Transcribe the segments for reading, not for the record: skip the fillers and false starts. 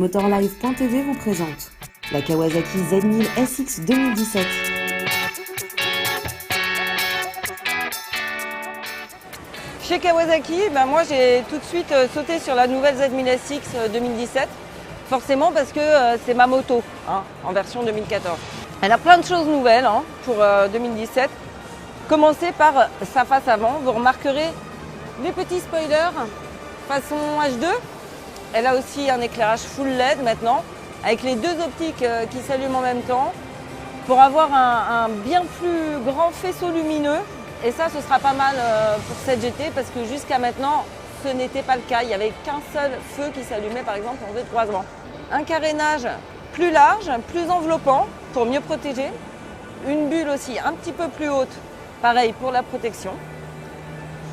Motorlife.tv vous présente la Kawasaki Z1000 SX 2017. Chez Kawasaki, moi j'ai tout de suite sauté sur la nouvelle Z1000 SX 2017, forcément parce que c'est ma moto en version 2014. Elle a plein de choses nouvelles pour 2017. Commencez par sa face avant, vous remarquerez les petits spoilers façon H2. Elle a aussi un éclairage full LED maintenant, avec les deux optiques qui s'allument en même temps, pour avoir un bien plus grand faisceau lumineux. Et ça, ce sera pas mal pour cette GT, parce que jusqu'à maintenant, ce n'était pas le cas. Il n'y avait qu'un seul feu qui s'allumait, par exemple, en V3. Un carénage plus large, plus enveloppant, pour mieux protéger. Une bulle aussi un petit peu plus haute, pareil pour la protection.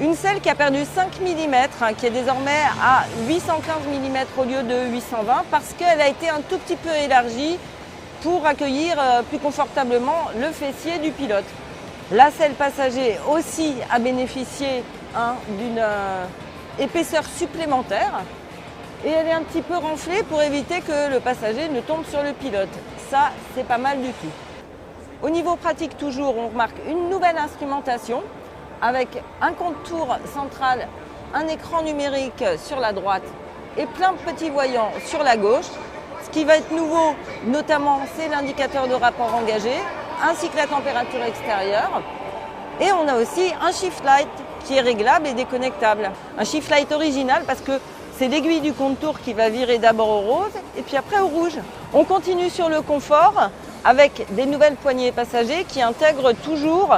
Une selle qui a perdu 5 mm, qui est désormais à 815 mm au lieu de 820, parce qu'elle a été un tout petit peu élargie pour accueillir plus confortablement le fessier du pilote. La selle passager aussi a bénéficié d'une épaisseur supplémentaire, et elle est un petit peu renflée pour éviter que le passager ne tombe sur le pilote. Ça, c'est pas mal du tout. Au niveau pratique toujours, on remarque une nouvelle instrumentation avec un contour central, un écran numérique sur la droite et plein de petits voyants sur la gauche. Ce qui va être nouveau, notamment, c'est l'indicateur de rapport engagé, ainsi que la température extérieure. Et on a aussi un shift light qui est réglable et déconnectable. Un shift light original parce que c'est l'aiguille du contour qui va virer d'abord au rose et puis après au rouge. On continue sur le confort avec des nouvelles poignées passagers qui intègrent toujours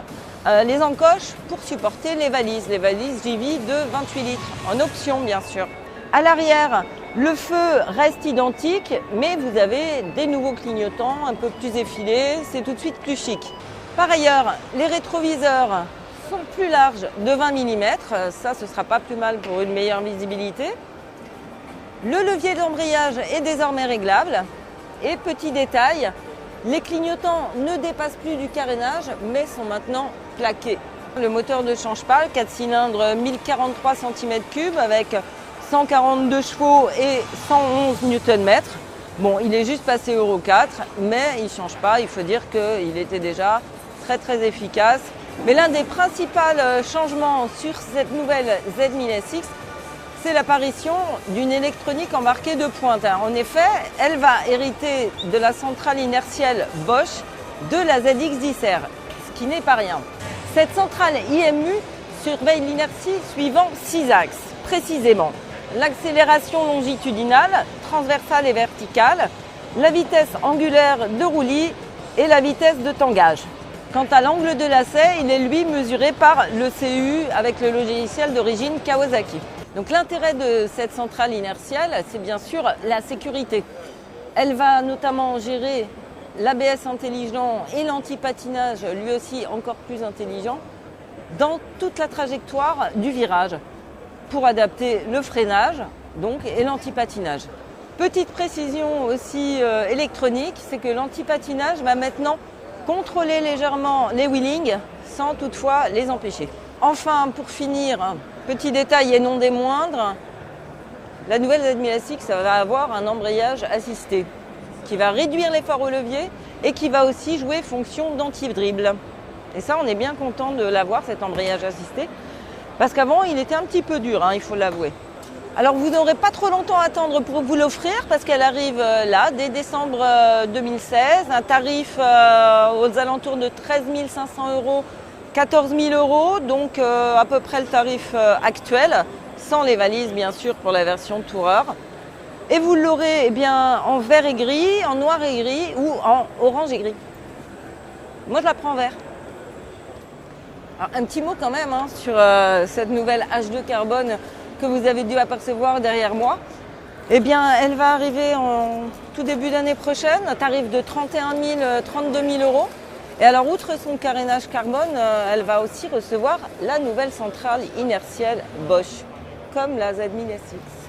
les encoches pour supporter les valises JV de 28 litres, en option bien sûr. À l'arrière, le feu reste identique, mais vous avez des nouveaux clignotants un peu plus effilés, c'est tout de suite plus chic. Par ailleurs, les rétroviseurs sont plus larges de 20 mm, ça ce sera pas plus mal pour une meilleure visibilité. Le levier d'embrayage est désormais réglable, et petit détail, les clignotants ne dépassent plus du carénage, mais sont maintenant plaqués. Le moteur ne change pas, 4 cylindres 1043 cm3 avec 142 chevaux et 111 Nm. Bon, il est juste passé Euro 4, mais il ne change pas. Il faut dire qu'il était déjà très efficace. Mais l'un des principaux changements sur cette nouvelle Z1000 SX, c'est l'apparition d'une électronique embarquée de pointe. En effet, elle va hériter de la centrale inertielle Bosch de la ZX10R, ce qui n'est pas rien. Cette centrale IMU surveille l'inertie suivant 6 axes, précisément l'accélération longitudinale, transversale et verticale, la vitesse angulaire de roulis et la vitesse de tangage. Quant à l'angle de lacet, il est lui mesuré par le CU avec le logiciel d'origine Kawasaki. Donc l'intérêt de cette centrale inertielle, c'est bien sûr la sécurité. Elle va notamment gérer l'ABS intelligent et l'anti-patinage, lui aussi encore plus intelligent, dans toute la trajectoire du virage, pour adapter le freinage et l'anti-patinage. Petite précision aussi électronique, c'est que l'anti-patinage va maintenant contrôler légèrement les wheelings sans toutefois les empêcher. Enfin, pour finir, petit détail et non des moindres, la nouvelle Z1000 SX va avoir un embrayage assisté qui va réduire l'effort au levier et qui va aussi jouer fonction d'anti-dribble. Et ça, on est bien content de l'avoir, cet embrayage assisté, parce qu'avant, il était un petit peu dur, il faut l'avouer. Alors, vous n'aurez pas trop longtemps à attendre pour vous l'offrir, parce qu'elle arrive là, dès décembre 2016, un tarif aux alentours de 13 500 €, 14 000 €, donc à peu près le tarif actuel, sans les valises bien sûr pour la version Tourer. Et vous l'aurez en vert et gris, en noir et gris ou en orange et gris. Moi je la prends en vert. Alors, un petit mot quand même sur cette nouvelle H2 carbone que vous avez dû apercevoir derrière moi. Elle va arriver en tout début d'année prochaine, un tarif de 31 000, 32 000 €. Et alors, outre son carénage carbone, elle va aussi recevoir la nouvelle centrale inertielle Bosch, comme la Z1000 SX.